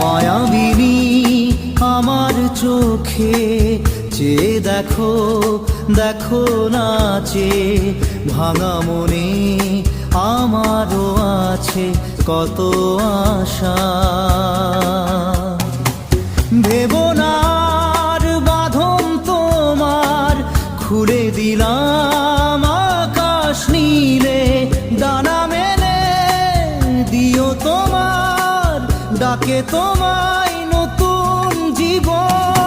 মায়াবিনী আমার চোখে চেয়ে দেখো, দেখো নাচে ভাঙা মনে আমারও আছে কত আশা। ভেবনার বাঁধন তোমার খুলে দিলাম আকাশ নীলে, ডানা মেলে দিও তোমার ডাকে তোমায় নতুন জীবন।